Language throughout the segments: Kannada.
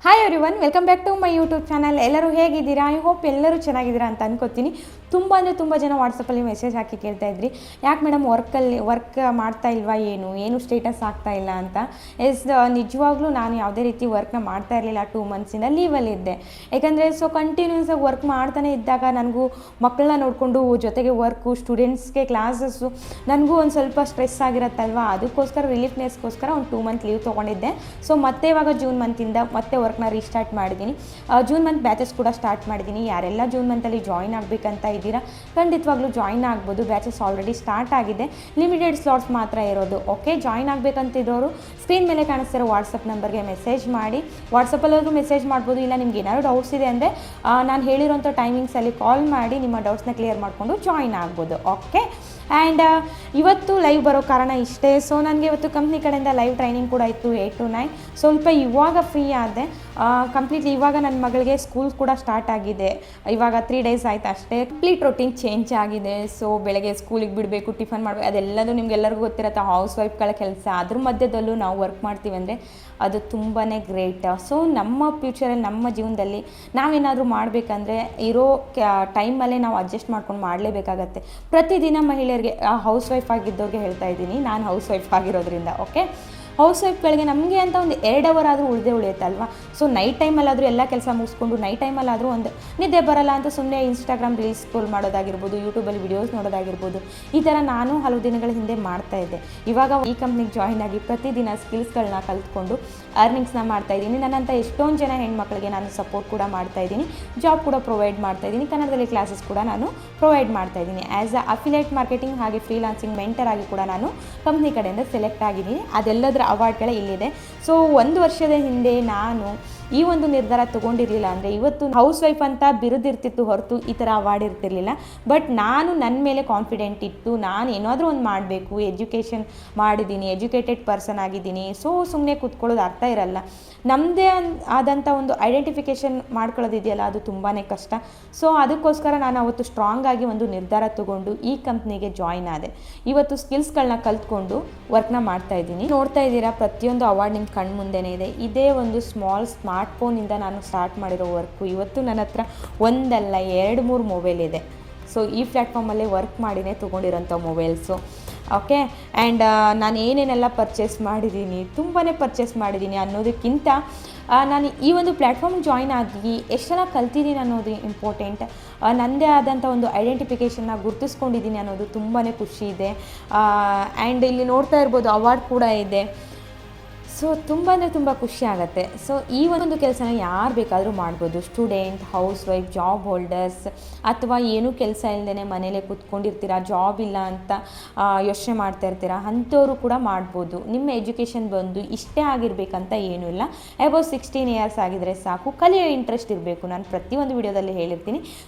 Hi everyone, welcome back to my YouTube channel. ಎಲ್ಲರೂ ಹೇಗಿದ್ದೀರಾ? ಐ ಹೋಪ್ ಎಲ್ಲರೂ ಚೆನ್ನಾಗಿದ್ದೀರಾ ಅಂತ ಅನ್ಕೋತೀನಿ. ತುಂಬ ಜನ ವಾಟ್ಸಪ್ಪಲ್ಲಿ ಮೆಸೇಜ್ ಹಾಕಿ ಕೇಳ್ತಾ ಇದ್ರಿ, ಯಾಕೆ ಮೇಡಮ್ ವರ್ಕ್ ಮಾಡ್ತಾ ಇಲ್ವಾ, ಏನು ಸ್ಟೇಟಸ್ ಆಗ್ತಾ ಇಲ್ಲ ಅಂತ. ನಿಜವಾಗ್ಲೂ ನಾನು ಯಾವುದೇ ರೀತಿ ವರ್ಕ್ನ ಮಾಡ್ತಾ ಇರಲಿಲ್ಲ. 2 ಮಂತ್ಸಿಂದ ಲೀವಲ್ಲಿದ್ದೆ. ಯಾಕಂದರೆ ಕಂಟಿನ್ಯೂಸ್ ಆಗಿ ವರ್ಕ್ ಮಾಡ್ತಾನೆ ಇದ್ದಾಗ ನನಗೂ ಮಕ್ಕಳನ್ನ ನೋಡಿಕೊಂಡು ಜೊತೆಗೆ ವರ್ಕು, ಸ್ಟೂಡೆಂಟ್ಸ್ಗೆ ಕ್ಲಾಸಸ್ಸು, ನನಗೂ ಒಂದು ಸ್ವಲ್ಪ ಸ್ಟ್ರೆಸ್ ಆಗಿರತ್ತಲ್ವ. ಅದಕ್ಕೋಸ್ಕರ ರಿಲೀಫ್ನೆಸ್ಗೋಸ್ಕರ ಒಂದು 2 ಮಂತ್ ಲೀವ್ ತೊಗೊಂಡಿದ್ದೆ. ಮತ್ತೆ ಇವಾಗ ಜೂನ್ ಮಂತಿಂದ ಮತ್ತೆ ವರ್ಕ್ನ ರೀಸ್ಟಾರ್ಟ್ ಮಾಡಿದ್ದೀನಿ. ಜೂನ್ ಮಂತ್ ಬ್ಯಾಚಸ್ ಕೂಡ ಸ್ಟಾರ್ಟ್ ಮಾಡಿದ್ದೀನಿ. ಯಾರೆಲ್ಲ ಜೂನ್ ಮಂತಲ್ಲಿ ಜಾಯಿನ್ ಆಗಬೇಕಂತ ಇದ್ದೀರಾ, ಖಂಡಿತವಾಗ್ಲೂ ಜಾಯಿನ್ ಆಗ್ಬೋದು. ಬ್ಯಾಚಸ್ ಆಲ್ರೆಡಿ ಸ್ಟಾರ್ಟ್ ಆಗಿದೆ. ಲಿಮಿಟೆಡ್ ಸ್ಲಾಟ್ಸ್ ಮಾತ್ರ ಇರೋದು. ಓಕೆ, ಜಾಯಿನ್ ಆಗಬೇಕಂತಿದ್ದವರು ಸ್ಕ್ರೀನ್ ಮೇಲೆ ಕಾಣಿಸ್ತಿರೋ ವಾಟ್ಸಪ್ ನಂಬರ್ಗೆ ಮೆಸೇಜ್ ಮಾಡಿ. ವಾಟ್ಸಪ್ಪಲ್ಲಾದರೂ ಮೆಸೇಜ್ ಮಾಡ್ಬೋದು, ಇಲ್ಲ ನಿಮ್ಗೆ ಏನಾದರೂ ಡೌಟ್ಸ್ ಇದೆ ಅಂದರೆ ನಾನು ಹೇಳಿರೋಂಥ ಟೈಮಿಂಗ್ಸಲ್ಲಿ ಕಾಲ್ ಮಾಡಿ ನಿಮ್ಮ ಡೌಟ್ಸ್ನ ಕ್ಲಿಯರ್ ಮಾಡಿಕೊಂಡು ಜಾಯಿನ್ ಆಗ್ಬೋದು. ಓಕೆ, ಆ್ಯಂಡ್ ಇವತ್ತು ಲೈವ್ ಬರೋ ಕಾರಣ ಇಷ್ಟೇ. ನನಗೆ ಇವತ್ತು ಕಂಪ್ನಿ ಕಡೆಯಿಂದ ಲೈವ್ ಟ್ರೈನಿಂಗ್ ಕೂಡ ಇತ್ತು 8 to 9. ಸ್ವಲ್ಪ ಇವಾಗ ಫ್ರೀ ಆದೆ ಕಂಪ್ಲೀಟ್ಲಿ. ಇವಾಗ ನನ್ನ ಮಗಳಿಗೆ ಸ್ಕೂಲ್ ಕೂಡ ಸ್ಟಾರ್ಟ್ ಆಗಿದೆ. ಇವಾಗ 3 days ಆಯ್ತು ಅಷ್ಟೇ. ಕಂಪ್ಲೀಟ್ ರೊಟೀನ್ ಚೇಂಜ್ ಆಗಿದೆ. ಬೆಳಗ್ಗೆ ಸ್ಕೂಲಿಗೆ ಬಿಡಬೇಕು, ಟಿಫನ್ ಮಾಡಬೇಕು, ಅದೆಲ್ಲದೂ ನಿಮ್ಗೆಲ್ಲರಿಗೂ ಗೊತ್ತಿರುತ್ತೆ. ಹೌಸ್ ವೈಫ್ಗಳ ಕೆಲಸ, ಅದ್ರ ಮಧ್ಯದಲ್ಲೂ ನಾವು ವರ್ಕ್ ಮಾಡ್ತೀವಿ ಅಂದರೆ ಅದು ತುಂಬಾ ಗ್ರೇಟ್. ನಮ್ಮ ಫ್ಯೂಚರಲ್ಲಿ, ನಮ್ಮ ಜೀವನದಲ್ಲಿ ನಾವೇನಾದರೂ ಮಾಡಬೇಕಂದ್ರೆ ಇರೋ ಟೈಮಲ್ಲೇ ನಾವು ಅಡ್ಜಸ್ಟ್ ಮಾಡ್ಕೊಂಡು ಮಾಡಲೇಬೇಕಾಗತ್ತೆ. ಪ್ರತಿದಿನ ಮಹಿಳೆಯರಿಗೆ, ಹೌಸ್ ವೈಫ್ ಆಗಿದ್ದವ್ರಿಗೆ ಹೇಳ್ತಾ ಇದ್ದೀನಿ, ನಾನು ಹೌಸ್ ವೈಫ್ ಆಗಿರೋದ್ರಿಂದ. ಓಕೆ, ಹೌಸ್ ವೈಫ್ಗಳಿಗೆ ನಮಗೆ ಅಂತ ಒಂದು 2 ಅವರ್ ಆದರೂ ಉಳಿಯುತ್ತಲ್ವ. ನೈಟ್ ಟೈಮಲ್ಲಾದರೂ ಎಲ್ಲ ಕೆಲಸ ಮುಗಿಸ್ಕೊಂಡು ನೈಟ್ ಟೈಮಲ್ಲಾದರೂ ಒಂದು ನಿದ್ದೆ ಬರಲ್ಲ ಅಂತ ಸುಮ್ಮನೆ ಇನ್ಸ್ಟಾಗ್ರಾಮ್ ರೀಲ್ಸ್ ಸ್ಕ್ರೋಲ್ ಮಾಡೋದಾಗಿರ್ಬೋದು, ಯೂಟ್ಯೂಬಲ್ಲಿ ವಿಡಿಯೋಸ್ ನೋಡೋದಾಗಿರ್ಬೋದು, ಈ ಥರ ನಾನು ಹಲವು ದಿನಗಳ ಹಿಂದೆ ಮಾಡ್ತಾಯಿದ್ದೆ. ಇವಾಗ ಈ ಕಂಪ್ನಿಗೆ ಜಾಯಿನ್ ಆಗಿ ಪ್ರತಿದಿನ ಸ್ಕಿಲ್ಸ್ಗಳನ್ನ ಕಲ್ತ್ಕೊಂಡು ಅರ್ನಿಂಗ್ಸ್ನ ಮಾಡ್ತಾಯಿದ್ದೀನಿ. ನನ್ನಂಥ ಎಷ್ಟೊಂದು ಜನ ಹೆಣ್ಮಕ್ಳಿಗೆ ನಾನು ಸಪೋರ್ಟ್ ಕೂಡ ಮಾಡ್ತಾಯಿದ್ದೀನಿ, ಜಾಬ್ ಕೂಡ ಪ್ರೊವೈಡ್ ಮಾಡ್ತಾಯಿದ್ದೀನಿ, ಕನ್ನಡದಲ್ಲಿ ಕ್ಲಾಸಸ್ ಕೂಡ ನಾನು ಪ್ರೊವೈಡ್ ಮಾಡ್ತಾಯಿದ್ದೀನಿ. ಆ್ಯಸ್ ಅ ಅಫಿಲಿಯೇಟ್ ಮಾರ್ಕೆಟಿಂಗ್ ಹಾಗೆ ಫ್ರೀಲಾನ್ಸಿಂಗ್ ಮೆಂಟರ್ ಆಗಿ ಕೂಡ ನಾನು ಕಂಪ್ನಿ ಕಡೆಯಿಂದ ಸೆಲೆಕ್ಟ್ ಆಗಿದ್ದೀನಿ. ಅದೆಲ್ಲದರ ಅವಾರ್ಡ್ಗಳೇ ಇಲ್ಲಿದೆ. 1 ವರ್ಷದ ಹಿಂದೆ ನಾನು ಈ ಒಂದು ನಿರ್ಧಾರ ತೊಗೊಂಡಿರಲಿಲ್ಲ ಅಂದರೆ ಇವತ್ತು ಹೌಸ್ ವೈಫ್ ಅಂತ ಬಿರುದಿರ್ತಿತ್ತು ಹೊರತು ಈ ಥರ ಅವಾರ್ಡ್ ಇರ್ತಿರ್ಲಿಲ್ಲ. ಬಟ್ ನಾನು ನನ್ನ ಮೇಲೆ ಕಾನ್ಫಿಡೆಂಟ್ ಇತ್ತು, ನಾನು ಏನಾದರೂ ಒಂದು ಮಾಡಬೇಕು, ಎಜುಕೇಷನ್ ಮಾಡಿದ್ದೀನಿ, ಎಜುಕೇಟೆಡ್ ಪರ್ಸನ್ ಆಗಿದ್ದೀನಿ. ಸುಮ್ಮನೆ ಕೂತ್ಕೊಳ್ಳೋದು ಅರ್ಥ ಇರಲ್ಲ. ನಮ್ಮದೇ ಆದಂಥ ಒಂದು ಐಡೆಂಟಿಫಿಕೇಷನ್ ಮಾಡ್ಕೊಳ್ಳೋದಿದೆಯಲ್ಲ, ಅದು ತುಂಬಾ ಕಷ್ಟ. ಅದಕ್ಕೋಸ್ಕರ ನಾನು ಅವತ್ತು ಸ್ಟ್ರಾಂಗ್ ಆಗಿ ಒಂದು ನಿರ್ಧಾರ ತೊಗೊಂಡು ಈ ಕಂಪ್ನಿಗೆ ಜಾಯಿನ್ ಆದೆ. ಇವತ್ತು ಸ್ಕಿಲ್ಸ್ಗಳನ್ನ ಕಲ್ತ್ಕೊಂಡು ವರ್ಕ್ನ ಮಾಡ್ತಾ ಇದ್ದೀನಿ. ನೋಡ್ತಾ ಇದ್ದೀರಾ, ಪ್ರತಿಯೊಂದು ಅವಾರ್ಡ್ ನಿಮ್ಮ ಕಣ್ಣು ಮುಂದೆನೇ ಇದೆ. ಇದೇ ಒಂದು ಸ್ಮಾರ್ಟ್ ಫೋನಿಂದ ನಾನು ಸ್ಟಾರ್ಟ್ ಮಾಡಿರೋ ವರ್ಕು. ಇವತ್ತು ನನ್ನ ಹತ್ರ ಒಂದಲ್ಲ 2-3 ಮೊಬೈಲ್ ಇದೆ. ಈ ಪ್ಲ್ಯಾಟ್ಫಾರ್ಮಲ್ಲೇ ವರ್ಕ್ ಮಾಡಿನೇ ತೊಗೊಂಡಿರೋಂಥ ಮೊಬೈಲ್ಸು. ಓಕೆ, ಆ್ಯಂಡ್ ನಾನು ಏನೇನೆಲ್ಲ ಪರ್ಚೇಸ್ ಮಾಡಿದ್ದೀನಿ, ತುಂಬಾ ಪರ್ಚೇಸ್ ಮಾಡಿದ್ದೀನಿ ಅನ್ನೋದಕ್ಕಿಂತ ನಾನು ಈ ಒಂದು ಪ್ಲ್ಯಾಟ್ಫಾರ್ಮ್ಗೆ ಜಾಯಿನ್ ಆಗಿ ಎಷ್ಟೆಲ್ಲ ಕಲ್ತಿದ್ದೀನಿ ಅನ್ನೋದು ಇಂಪಾರ್ಟೆಂಟ್. ನನ್ನದೇ ಆದಂಥ ಒಂದು ಐಡೆಂಟಿಫಿಕೇಷನ್ನ ಗುರುತಿಸ್ಕೊಂಡಿದ್ದೀನಿ ಅನ್ನೋದು ತುಂಬಾ ಖುಷಿ ಇದೆ. ಆ್ಯಂಡ್ ಇಲ್ಲಿ ನೋಡ್ತಾ ಇರ್ಬೋದು, ಅವಾರ್ಡ್ ಕೂಡ ಇದೆ. ತುಂಬ ಖುಷಿ ಆಗುತ್ತೆ. ಈ ಒಂದು ಕೆಲಸನ ಯಾರು ಬೇಕಾದರೂ ಮಾಡ್ಬೋದು. Student, house wife, job holders, ಅಥವಾ ಏನೂ ಕೆಲಸ ಇಲ್ಲದೇ ಮನೇಲೇ ಕೂತ್ಕೊಂಡಿರ್ತೀರಾ, ಜಾಬ್ ಇಲ್ಲ ಅಂತ ಯೋಚನೆ ಮಾಡ್ತಾ ಇರ್ತೀರಾ, ಅಂಥವರು ಕೂಡ ಮಾಡ್ಬೋದು. ನಿಮ್ಮ ಎಜುಕೇಷನ್ ಬಂದು ಇಷ್ಟೇ ಆಗಿರಬೇಕಂತ ಏನೂ ಇಲ್ಲ. ಅಬೌವ್ 16 years ಆಗಿದರೆ ಸಾಕು. ಕಲಿಯೋ ಇಂಟ್ರೆಸ್ಟ್ ಇರಬೇಕು. ನಾನು ಪ್ರತಿಯೊಂದು ವಿಡಿಯೋದಲ್ಲಿ ಹೇಳಿರ್ತೀನಿ.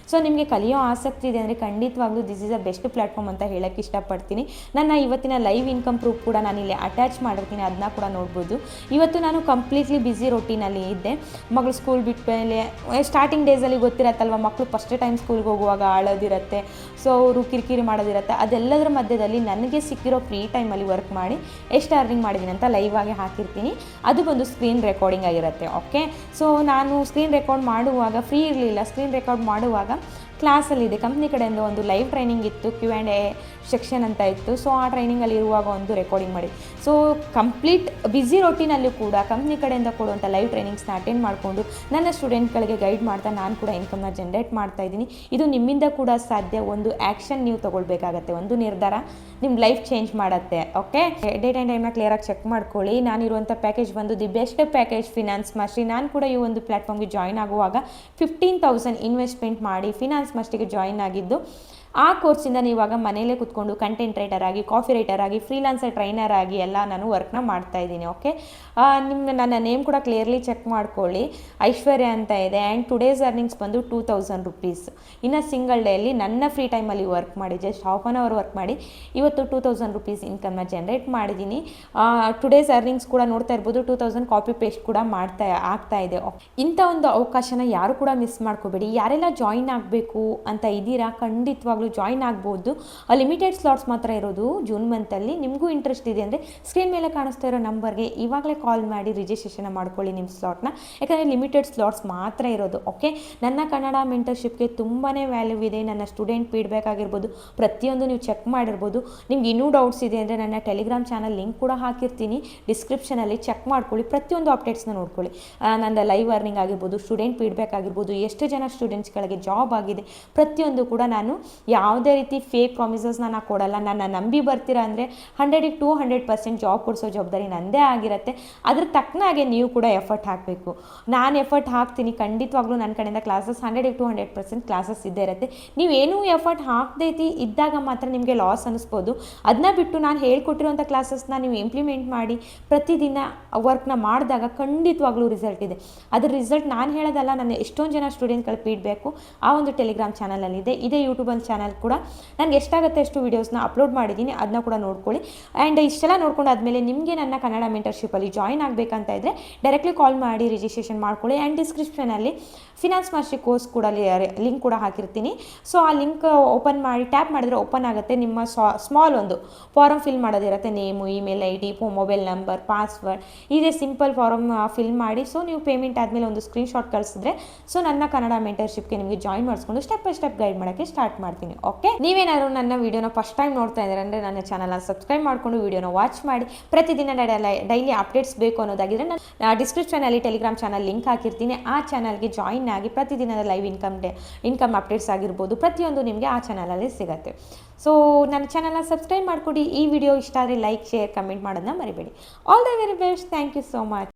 ನಿಮಗೆ ಕಲಿಯೋ ಆಸಕ್ತಿ ಇದೆ ಅಂದರೆ ಖಂಡಿತವಾಗ್ಲೂ this is a best platform ಅಂತ ಹೇಳೋಕ್ಕೆ ಇಷ್ಟಪಡ್ತೀನಿ. ನನ್ನ ಇವತ್ತಿನ ಲೈವ್ ಇನ್ಕಮ್ ಪ್ರೂಫ್ ಕೂಡ ನಾನಿಲ್ಲಿ ಅಟ್ಯಾಚ್ ಮಾಡಿರ್ತೀನಿ, ಅದನ್ನ ಕೂಡ ನೋಡ್ಬೋದು. ಇವತ್ತು ನಾನು ಕಂಪ್ಲೀಟ್ಲಿ ಬ್ಯುಸಿ ರೊಟೀನಲ್ಲಿ ಇದ್ದೆ. ಮಗಳು ಸ್ಕೂಲ್ ಬಿಟ್ಟ ಮೇಲೆ ಸ್ಟಾರ್ಟಿಂಗ್ ಡೇಸಲ್ಲಿ ಗೊತ್ತಿರತ್ತಲ್ವ, ಮಕ್ಕಳು ಫಸ್ಟ್ ಟೈಮ್ ಸ್ಕೂಲ್ಗೆ ಹೋಗುವಾಗ ಆಳೋದಿರುತ್ತೆ, ಅವರು ಕಿರಿಕಿರಿ ಮಾಡೋದಿರುತ್ತೆ. ಅದೆಲ್ಲದರ ಮಧ್ಯದಲ್ಲಿ ನನಗೆ ಸಿಕ್ಕಿರೋ ಫ್ರೀ ಟೈಮಲ್ಲಿ ವರ್ಕ್ ಮಾಡಿ ಎಷ್ಟು ಅರ್ನಿಂಗ್ ಮಾಡಿದ್ದೀನಿ ಅಂತ ಲೈವ್ ಆಗಿ ಹಾಕಿರ್ತೀನಿ. ಅದು ಬಂದು ಸ್ಕ್ರೀನ್ ರೆಕಾರ್ಡಿಂಗ್ ಆಗಿರುತ್ತೆ. ಓಕೆ, ನಾನು ಸ್ಕ್ರೀನ್ ರೆಕಾರ್ಡ್ ಮಾಡುವಾಗ ಫ್ರೀ ಇರಲಿಲ್ಲ. ಸ್ಕ್ರೀನ್ ರೆಕಾರ್ಡ್ ಮಾಡುವಾಗ ಕ್ಲಾಸಲ್ಲಿದೆ, ಕಂಪ್ನಿ ಕಡೆಯಿಂದ ಒಂದು ಲೈವ್ ಟ್ರೈನಿಂಗ್ ಇತ್ತು, Q&A ಸೆಕ್ಷನ್ ಅಂತ ಇತ್ತು. ಆ ಟ್ರೈನಿಂಗಲ್ಲಿ ಇರುವಾಗ ಒಂದು ರೆಕಾರ್ಡಿಂಗ್ ಮಾಡಿ. ಕಂಪ್ಲೀಟ್ ಬ್ಯುಸಿ ರೊಟೀನಲ್ಲೂ ಕೂಡ ಕಂಪ್ನಿ ಕಡೆಯಿಂದ ಕೊಡುವಂಥ ಲೈವ್ ಟ್ರೈನಿಂಗ್ಸ್ನ ಅಟೆಂಡ್ ಮಾಡಿಕೊಂಡು ನನ್ನ ಸ್ಟೂಡೆಂಟ್ಗಳಿಗೆ ಗೈಡ್ ಮಾಡ್ತಾ ನಾನು ಕೂಡ ಇನ್ಕಮ್ನ ಜನ್ರೇಟ್ ಮಾಡ್ತಾಯಿದ್ದೀನಿ. ಇದು ನಿಮ್ಮಿಂದ ಕೂಡ ಸಾಧ್ಯ. ಒಂದು ಆ್ಯಕ್ಷನ್ ನೀವು ತೊಗೊಳ್ಬೇಕಾಗತ್ತೆ, ಒಂದು ನಿರ್ಧಾರ ನಿಮ್ಮ ಲೈಫ್ ಚೇಂಜ್ ಮಾಡುತ್ತೆ. ಓಕೆ, ಡೇಟ್ ಆ್ಯಂಡ್ ಟೈಮ್ನ ಕ್ಲಿಯರಾಗಿ ಚೆಕ್ ಮಾಡ್ಕೊಳ್ಳಿ. ನಾನಿರುವಂಥ ಪ್ಯಾಕೇಜ್ ಬಂದು the best package finance mastery. ನಾನು ಕೂಡ ಈ ಒಂದು ಪ್ಲ್ಯಾಟ್ಫಾರ್ಮ್ಗೆ ಜಾಯಿನ್ ಆಗುವಾಗ 15,000 ಇನ್ವೆಸ್ಟ್ಮೆಂಟ್ ಮಾಡಿ ಫಿನಾನ್ಸ್ ಮಾಸ್ಟ್ರಿಗೆ ಜಾಯಿನ್ ಆಗಿದ್ದು. ಆ ಕೋರ್ಸಿಂದ ಇವಾಗ ಮನೇಲೇ ಕೂತ್ಕೊಂಡು ಕಂಟೆಂಟ್ ರೈಟರ್ ಆಗಿ, ಕಾಫಿ ರೈಟರ್ ಆಗಿ, ಫ್ರೀಲಾನ್ಸರ್ ಟ್ರೈನರ್ ಆಗಿ ಎಲ್ಲ ನಾನು ವರ್ಕ್ನ ಮಾಡ್ತಾಯಿದ್ದೀನಿ. ಓಕೆ, ನನ್ನ ನೇಮ್ ಕೂಡ ಕ್ಲಿಯರ್ಲಿ ಚೆಕ್ ಮಾಡ್ಕೊಳ್ಳಿ, ಐಶ್ವರ್ಯ ಅಂತ ಇದೆ. ಆ್ಯಂಡ್ ಟುಡೇಸ್ ಅರ್ನಿಂಗ್ಸ್ ಬಂದು 2,000 rupees. ಇನ್ನು ಸಿಂಗಲ್ ಡೇಯಲ್ಲಿ ನನ್ನ ಫ್ರೀ ಟೈಮಲ್ಲಿ ವರ್ಕ್ ಮಾಡಿ, ಜಸ್ಟ್ ½ an hour ವರ್ಕ್ ಮಾಡಿ ಇವತ್ತು 2,000 rupees ಇನ್ಕಮ್ನ ಜನ್ರೇಟ್ ಮಾಡಿದ್ದೀನಿ. ಟುಡೇಸ್ ಅರ್ನಿಂಗ್ಸ್ ಕೂಡ ನೋಡ್ತಾ ಇರ್ಬೋದು, 2,000 ಕಾಪಿ ಪೇಸ್ಟ್ ಕೂಡ ಆಗ್ತಾ ಇದೆ. ಇಂಥ ಒಂದು ಅವಕಾಶನ ಯಾರು ಕೂಡ ಮಿಸ್ ಮಾಡ್ಕೋಬೇಡಿ. ಯಾರೆಲ್ಲ ಜಾಯಿನ್ ಆಗಬೇಕು ಅಂತ ಇದ್ದೀರಾ, ಖಂಡಿತವಾಗ್ಲೂ ಖಂಡಿತವಾಗ್ಲೂ ಜಾಯಿನ್ ಆಗ್ಬೋದು. ಲಿಮಿಟೆಡ್ ಸ್ಲಾಟ್ಸ್ ಮಾತ್ರ ಇರೋದು ಜೂನ್ ಮಂತಲ್ಲಿ. ನಿಮಗೂ ಇಂಟ್ರೆಸ್ಟ್ ಇದೆ ಅಂದರೆ ಸ್ಕ್ರೀನ್ ಮೇಲೆ ಕಾಣಿಸ್ತಾ ಇರೋ ನಂಬರ್ಗೆ ಇವಾಗಲೇ ಕಾಲ್ ಮಾಡಿ ರಿಜಿಸ್ಟ್ರೇಷನ್ ಮಾಡ್ಕೊಳ್ಳಿ ನಿಮ್ಮ ಸ್ಲಾಟ್ನ. ಯಾಕಂದರೆ ಲಿಮಿಟೆಡ್ ಸ್ಲಾಟ್ಸ್ ಮಾತ್ರ ಇರೋದು. ಓಕೆ, ನನ್ನ ಕನ್ನಡ ಮೆಂಟರ್ಶಿಪ್ಗೆ ತುಂಬಾ ವ್ಯಾಲ್ಯೂ ಇದೆ. ನನ್ನ ಸ್ಟೂಡೆಂಟ್ ಫೀಡ್ಬ್ಯಾಕ್ ಆಗಿರ್ಬೋದು, ಪ್ರತಿಯೊಂದು ನೀವು ಚೆಕ್ ಮಾಡಿರ್ಬೋದು. ನಿಮ್ಗೆ ಇನ್ನೂ ಡೌಟ್ಸ್ ಇದೆ ಅಂದರೆ ನನ್ನ ಟೆಲಿಗ್ರಾಮ್ ಚಾನಲ್ ಲಿಂಕ್ ಕೂಡ ಹಾಕಿರ್ತೀನಿ ಡಿಸ್ಕ್ರಿಪ್ಷನಲ್ಲಿ, ಚೆಕ್ ಮಾಡ್ಕೊಳ್ಳಿ. ಪ್ರತಿಯೊಂದು ಅಪ್ಡೇಟ್ಸ್ನ ನೋಡ್ಕೊಳ್ಳಿ. ನನ್ನ ಲೈವ್ ಅರ್ನಿಂಗ್ ಆಗಿರ್ಬೋದು, ಸ್ಟೂಡೆಂಟ್ ಫೀಡ್ಬ್ಯಾಕ್ ಆಗಿರ್ಬೋದು, ಎಷ್ಟು ಜನ ಸ್ಟೂಡೆಂಟ್ಸ್ಗಳಿಗೆ ಜಾಬ್ ಆಗಿದೆ, ಪ್ರತಿಯೊಂದು ಕೂಡ ನಾನು ಯಾವುದೇ ರೀತಿ ಫೇಕ್ ಪ್ರಾಮಿಸಸ್ನ ನಾನು ಕೊಡಲ್ಲ. ನನ್ನ ನಂಬಿ ಬರ್ತೀರಾ ಅಂದರೆ 100% ಜಾಬ್ ಕೊಡಿಸೋ ಜವಾಬ್ದಾರಿ ನನ್ನದೇ ಆಗಿರುತ್ತೆ. ಅದ್ರ ತಕ್ಕನಾಗೆ ನೀವು ಕೂಡ ಎಫರ್ಟ್ ಹಾಕಬೇಕು. ನಾನು ಎಫರ್ಟ್ ಹಾಕ್ತೀನಿ ಖಂಡಿತವಾಗ್ಲೂ. ನನ್ನ ಕಡೆಯಿಂದ ಕ್ಲಾಸಸ್ 100% ಕ್ಲಾಸಸ್ ಇದ್ದೇ ಇರುತ್ತೆ. ನೀವೇನೂ ಎಫರ್ಟ್ ಹಾಕ್ದೈತಿ ಇದ್ದಾಗ ಮಾತ್ರ ನಿಮಗೆ ಲಾಸ್ ಅನ್ನಿಸ್ಬೋದು. ಅದನ್ನ ಬಿಟ್ಟು ನಾನು ಹೇಳ್ಕೊಟ್ಟಿರೋಂಥ ಕ್ಲಾಸಸ್ನ ನೀವು ಇಂಪ್ಲಿಮೆಂಟ್ ಮಾಡಿ ಪ್ರತಿದಿನ ವರ್ಕ್ನ ಮಾಡಿದಾಗ ಖಂಡಿತವಾಗ್ಲೂ ರಿಸಲ್ಟ್ ಇದೆ. ಅದ್ರ ರಿಸಲ್ಟ್ ನಾನು ಹೇಳೋದಲ್ಲ, ನನ್ನ ಎಷ್ಟೊಂದು ಜನ ಸ್ಟೂಡೆಂಟ್ಗಳು ಫೀಡ್ಬ್ಯಾಕು ಆ ಒಂದು ಟೆಲಿಗ್ರಾಮ್ ಚಾನಲಲ್ಲಿದೆ. ಇದೇ ಯೂಟ್ಯೂಬಲ್ಲಿ ಚಾನಲ್ ಕೂಡ ನನಗೆ ಎಷ್ಟಾಗುತ್ತೆ ಅಷ್ಟು ವೀಡಿಯೋಸ್ನ ಅಪ್ಲೋಡ್ ಮಾಡಿದ್ದೀನಿ, ಅದನ್ನ ಕೂಡ ನೋಡ್ಕೊಳ್ಳಿ. ಆ್ಯಂಡ್ ಇಷ್ಟೆಲ್ಲ ನೋಡ್ಕೊಂಡು ಆದಮೇಲೆ ನಿಮಗೆ ನನ್ನ ಕನ್ನಡ ಮೆಂಟರ್ಶಿಪ್ಪಲ್ಲಿ ಜಾಯಿನ್ ಆಗಬೇಕಂತ ಇದ್ದರೆ ಡೈರೆಕ್ಟ್ಲಿ ಕಾಲ್ ಮಾಡಿ ರಿಜಿಸ್ಟ್ರೇಷನ್ ಮಾಡ್ಕೊಳ್ಳಿ. ಆ್ಯಂಡ್ ಡಿಸ್ಕ್ರಿಪ್ಷನಲ್ಲಿ ಫಿನಾನ್ಸ್ ಮಾಸ್ಟರಿ ಕೋರ್ಸ್ ಕೂಡ ಲಿಂಕ್ ಕೂಡ ಹಾಕಿರ್ತೀನಿ. ಸೊ ಆ ಲಿಂಕ್ ಓಪನ್ ಮಾಡಿ ಟ್ಯಾಪ್ ಮಾಡಿದ್ರೆ ಓಪನ್ ಆಗುತ್ತೆ. ನಿಮ್ಮ ಸ್ಮಾಲ್ ಒಂದು ಫಾರಮ್ ಫಿಲ್ ಮಾಡೋದಿರುತ್ತೆ. Name, email I D, mobile number, password, ಇದೇ ಸಿಂಪಲ್ ಫಾರಮ್ ಫಿಲ್ ಮಾಡಿ. ಸೊ ನೀವು ಪೇಮೆಂಟ್ ಆದಮೇಲೆ ಒಂದು ಸ್ಕ್ರೀನ್ಶಾಟ್ ಕಳಿಸಿದ್ರೆ ಸೊ ನನ್ನ ಕನ್ನಡ ಮೆಂಟರ್ಶಿಪ್ಗೆ ನಿಮಗೆ ಜಾಯಿನ್ ಮಾಡಿಸ್ಕೊಂಡು ಸ್ಟೆಪ್ ಬೈ ಸ್ಟೆಪ್ ಗೈಡ್ ಮಾಡೋಕ್ಕೆ ಸ್ಟಾರ್ಟ್ ಮಾಡ್ತೀನಿ. ಓಕೆ, ನೀವೇನಾದ್ರು ನನ್ನ ವೀಡಿಯೋನ ಫಸ್ಟ್ ಟೈಮ್ ನೋಡ್ತಾ ಇದ್ದಾರೆ ಅಂದರೆ ನನ್ನ ಚಾನಲ್ನ ಸಬ್ಸ್ಕ್ರೈಬ್ ಮಾಡಿಕೊಂಡು ವೀಡಿಯೋನ ವಾಚ್ ಮಾಡಿ. ಪ್ರತಿದಿನ ಡೈಲಿ ಅಪ್ಡೇಟ್ಸ್ ಬೇಕು ಅನ್ನೋದಾಗಿದ್ರೆ ನಾನು ಡಿಸ್ಕ್ರಿಪ್ಷನಲ್ಲಿ ಟೆಲಿಗ್ರಾಮ್ ಚಾನಲ್ ಲಿಂಕ್ ಹಾಕಿರ್ತೀನಿ. ಆ ಚಾನಲ್ಗೆ ಜಾಯಿನ್ ಆಗಿ ಪ್ರತಿದಿನದ ಲೈವ್ ಇನ್ಕಮ್ ಅಪ್ಡೇಟ್ಸ್ ಆಗಿರ್ಬೋದು, ಪ್ರತಿಯೊಂದು ನಿಮಗೆ ಆ ಚಾನಲಲ್ಲಿ ಸಿಗುತ್ತೆ. ಸೊ ನನ್ನ ಚಾನಲ್ನ ಸಬ್ಸ್ಕ್ರೈಬ್ ಮಾಡಿಕೊಡಿ. ಈ ವಿಡಿಯೋ ಇಷ್ಟ ಆದರೆ ಲೈಕ್, ಶೇರ್, ಕಮೆಂಟ್ ಮಾಡೋದನ್ನ ಮರಿಬೇಡಿ. All the very best. Thank you so much.